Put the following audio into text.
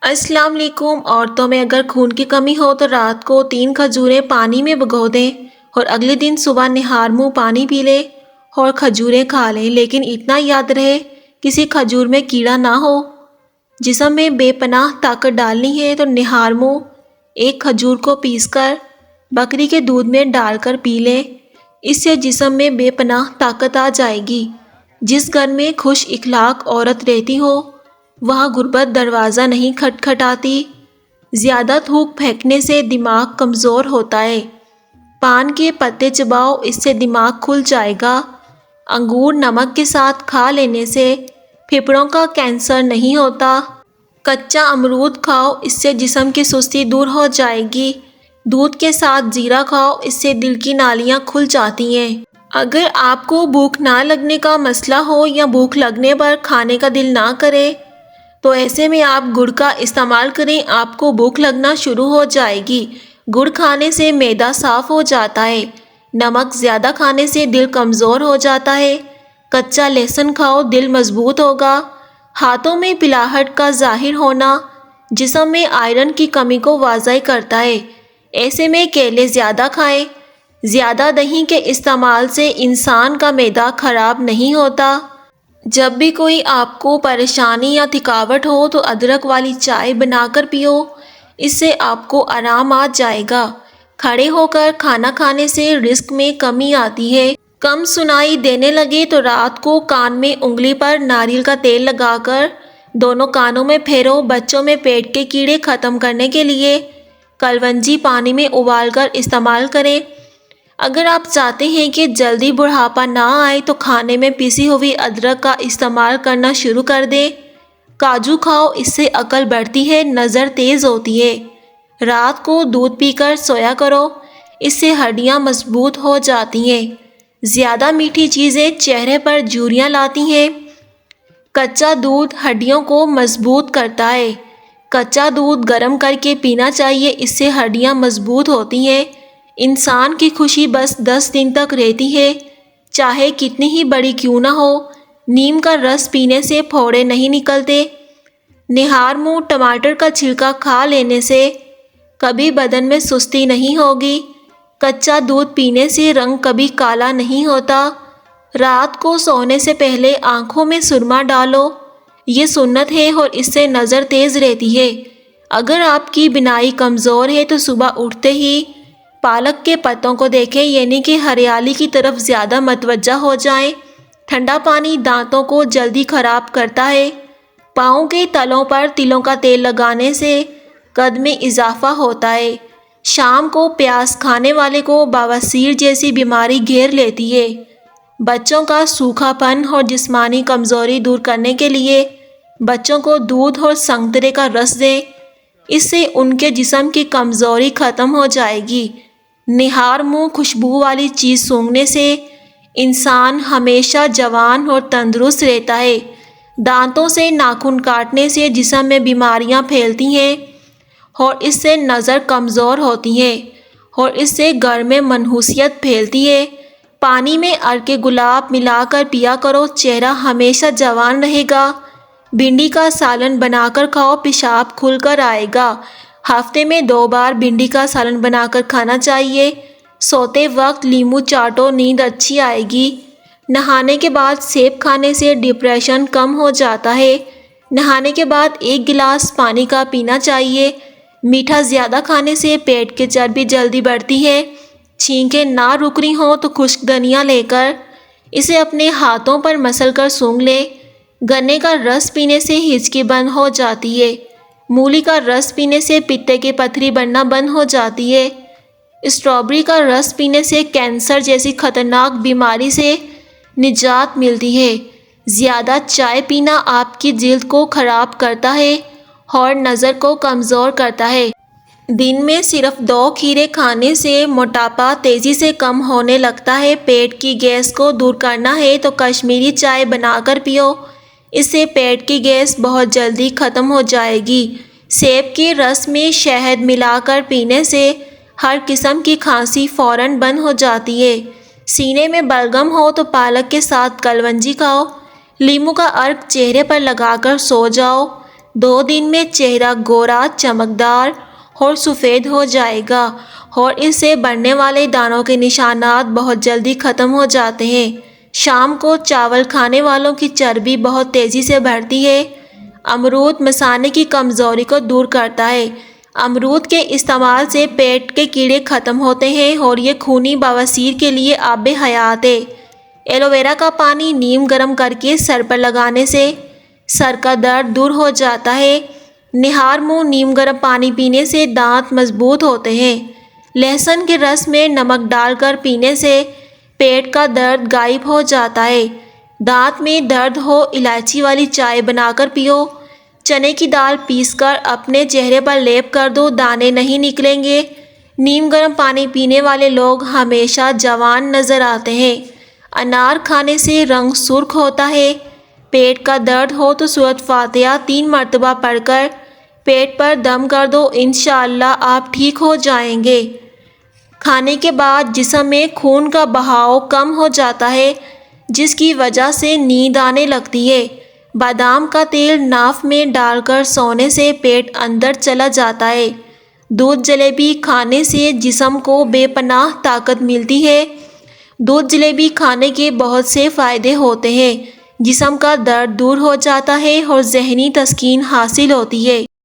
السلام علیکم۔ عورتوں میں اگر خون کی کمی ہو تو رات کو 3 کھجوریں پانی میں بھگو دیں اور اگلے دن صبح نہار منہ پانی پی لیں اور کھجوریں کھا لیں، لیکن اتنا یاد رہے کسی کھجور میں کیڑا نہ ہو۔ جسم میں بے پناہ طاقت ڈالنی ہے تو نہار منہ ایک کھجور کو پیس کر بکری کے دودھ میں ڈال کر پی لیں، اس سے جسم میں بے پناہ طاقت آ جائے گی۔ جس گھر میں خوش اخلاق عورت رہتی ہو وہاں غربت دروازہ نہیں کھٹکھٹاتی۔ زیادہ تھوک پھینکنے سے دماغ کمزور ہوتا ہے۔ پان کے پتے چباؤ، اس سے دماغ کھل جائے گا۔ انگور نمک کے ساتھ کھا لینے سے پھیپھڑوں کا کینسر نہیں ہوتا۔ کچا امرود کھاؤ، اس سے جسم کی سستی دور ہو جائے گی۔ دودھ کے ساتھ زیرہ کھاؤ، اس سے دل کی نالیاں کھل جاتی ہیں۔ اگر آپ کو بھوک نہ لگنے کا مسئلہ ہو یا بھوک لگنے پر کھانے کا دل نہ کرے تو ایسے میں آپ گڑ کا استعمال کریں، آپ کو بھوک لگنا شروع ہو جائے گی۔ گڑ کھانے سے معدہ صاف ہو جاتا ہے۔ نمک زیادہ کھانے سے دل کمزور ہو جاتا ہے۔ کچا لہسن کھاؤ، دل مضبوط ہوگا۔ ہاتھوں میں پلاہٹ کا ظاہر ہونا جسم میں آئرن کی کمی کو واضح کرتا ہے، ایسے میں کیلے زیادہ کھائیں۔ زیادہ دہی کے استعمال سے انسان کا معدہ خراب نہیں ہوتا۔ جب بھی کوئی آپ کو پریشانی یا تھکاوٹ ہو تو ادرک والی چائے بنا کر پیو، اس سے آپ کو آرام آ جائے گا۔ کھڑے ہو کر کھانا کھانے سے رزق میں کمی آتی ہے۔ کم سنائی دینے لگے تو رات کو کان میں انگلی پر ناریل کا تیل لگا کر دونوں کانوں میں پھیرو۔ بچوں میں پیٹ کے کیڑے ختم کرنے کے لیے کلونجی پانی میں ابال کر استعمال کریں۔ اگر آپ چاہتے ہیں کہ جلدی بڑھاپا نہ آئے تو کھانے میں پیسی ہوئی ادرک کا استعمال کرنا شروع کر دیں۔ کاجو کھاؤ، اس سے عقل بڑھتی ہے، نظر تیز ہوتی ہے۔ رات کو دودھ پی کر سویا کرو، اس سے ہڈیاں مضبوط ہو جاتی ہیں۔ زیادہ میٹھی چیزیں چہرے پر جھریاں لاتی ہیں۔ کچا دودھ ہڈیوں کو مضبوط کرتا ہے۔ کچا دودھ گرم کر کے پینا چاہیے، اس سے ہڈیاں مضبوط ہوتی ہیں۔ انسان کی خوشی بس 10 دن تک رہتی ہے، چاہے کتنی ہی بڑی کیوں نہ ہو۔ نیم کا رس پینے سے پھوڑے نہیں نکلتے۔ نہار منہ ٹماٹر کا چھلکا کھا لینے سے کبھی بدن میں سستی نہیں ہوگی۔ کچا دودھ پینے سے رنگ کبھی کالا نہیں ہوتا۔ رات کو سونے سے پہلے آنکھوں میں سرما ڈالو، یہ سنت ہے اور اس سے نظر تیز رہتی ہے۔ اگر آپ کی بینائی کمزور ہے تو صبح اٹھتے ہی پالک کے پتوں کو دیکھیں، یعنی کہ ہریالی کی طرف زیادہ متوجہ ہو جائیں۔ ٹھنڈا پانی دانتوں کو جلدی خراب کرتا ہے۔ پاؤں کے تلوں پر تلوں کا تیل لگانے سے قد میں اضافہ ہوتا ہے۔ شام کو پیاز کھانے والے کو بواسیر جیسی بیماری گھیر لیتی ہے۔ بچوں کا سوکھا پن اور جسمانی کمزوری دور کرنے کے لیے بچوں کو دودھ اور سنترے کا رس دیں، اس سے ان کے جسم کی کمزوری ختم ہو جائے گی۔ نہار منہ خوشبو والی چیز سونگھنے سے انسان ہمیشہ جوان اور تندرست رہتا ہے۔ دانتوں سے ناخن کاٹنے سے جسم میں بیماریاں پھیلتی ہیں اور اس سے نظر کمزور ہوتی ہے اور اس سے گھر میں منحوسیت پھیلتی ہے۔ پانی میں عرق گلاب ملا کر پیا کرو، چہرہ ہمیشہ جوان رہے گا۔ بھنڈی کا سالن بنا کر کھاؤ، پیشاب کھل کر آئے گا۔ ہفتے میں 2 بار بھنڈی کا سالن بنا کر کھانا چاہیے۔ سوتے وقت لیموں چاٹو، نیند اچھی آئے گی۔ نہانے کے بعد سیب کھانے سے ڈپریشن کم ہو جاتا ہے۔ نہانے کے بعد 1 گلاس پانی کا پینا چاہیے۔ میٹھا زیادہ کھانے سے پیٹ کی چربی جلدی بڑھتی ہے۔ چھینکیں نہ رک رہی ہوں تو خشک دھنیا لے کر اسے اپنے ہاتھوں پر مسل کر سونگھ لیں۔ گنے کا رس پینے سے ہچکی بند ہو جاتی ہے۔ مولی کا رس پینے سے پتے کی پتھری بننا بند ہو جاتی ہے۔ اسٹرابیری کا رس پینے سے کینسر جیسی خطرناک بیماری سے نجات ملتی ہے۔ زیادہ چائے پینا آپ کی جلد کو خراب کرتا ہے اور نظر کو کمزور کرتا ہے۔ دن میں صرف 2 کھیرے کھانے سے موٹاپا تیزی سے کم ہونے لگتا ہے۔ پیٹ کی گیس کو دور کرنا ہے تو کشمیری چائے بنا کر پیو، اس سے پیٹ کی گیس بہت جلدی ختم ہو جائے گی۔ سیب کے رس میں شہد ملا کر پینے سے ہر قسم کی کھانسی فوراً بند ہو جاتی ہے۔ سینے میں بلغم ہو تو پالک کے ساتھ کلونجی کھاؤ۔ لیموں کا عرق چہرے پر لگا کر سو جاؤ، 2 دن میں چہرہ گورا، چمکدار اور سفید ہو جائے گا اور اس سے بڑھنے والے دانوں کے نشانات بہت جلدی ختم ہو جاتے ہیں۔ شام کو چاول کھانے والوں کی چربی بہت تیزی سے بڑھتی ہے۔ امرود مثانے کی کمزوری کو دور کرتا ہے۔ امرود کے استعمال سے پیٹ کے کیڑے ختم ہوتے ہیں اور یہ خونی بواسیر کے لیے آب حیات ہے۔ ایلو ویرا کا پانی نیم گرم کر کے سر پر لگانے سے سر کا درد دور ہو جاتا ہے۔ نہار منہ نیم گرم پانی پینے سے دانت مضبوط ہوتے ہیں۔ لہسن کے رس میں نمک ڈال کر پینے سے پیٹ کا درد غائب ہو جاتا ہے۔ دانت میں درد ہو الائچی والی چائے بنا کر پیو۔ چنے کی دال پیس کر اپنے چہرے پر لیپ کر دو، دانے نہیں نکلیں گے۔ نیم گرم پانی پینے والے لوگ ہمیشہ جوان نظر آتے ہیں۔ انار کھانے سے رنگ سرخ ہوتا ہے۔ پیٹ کا درد ہو تو سورۃ فاتحہ 3 مرتبہ پڑھ کر پیٹ پر دم کر دو، انشاءاللہ آپ ٹھیک ہو جائیں گے۔ کھانے کے بعد جسم میں خون کا بہاؤ کم ہو جاتا ہے، جس کی وجہ سے نیند آنے لگتی ہے۔ بادام کا تیل ناف میں ڈال کر سونے سے پیٹ اندر چلا جاتا ہے۔ دودھ جلیبی کھانے سے جسم کو بے پناہ طاقت ملتی ہے۔ دودھ جلیبی کھانے کے بہت سے فائدے ہوتے ہیں۔ جسم کا درد دور ہو جاتا ہے اور ذہنی تسکین حاصل ہوتی ہے۔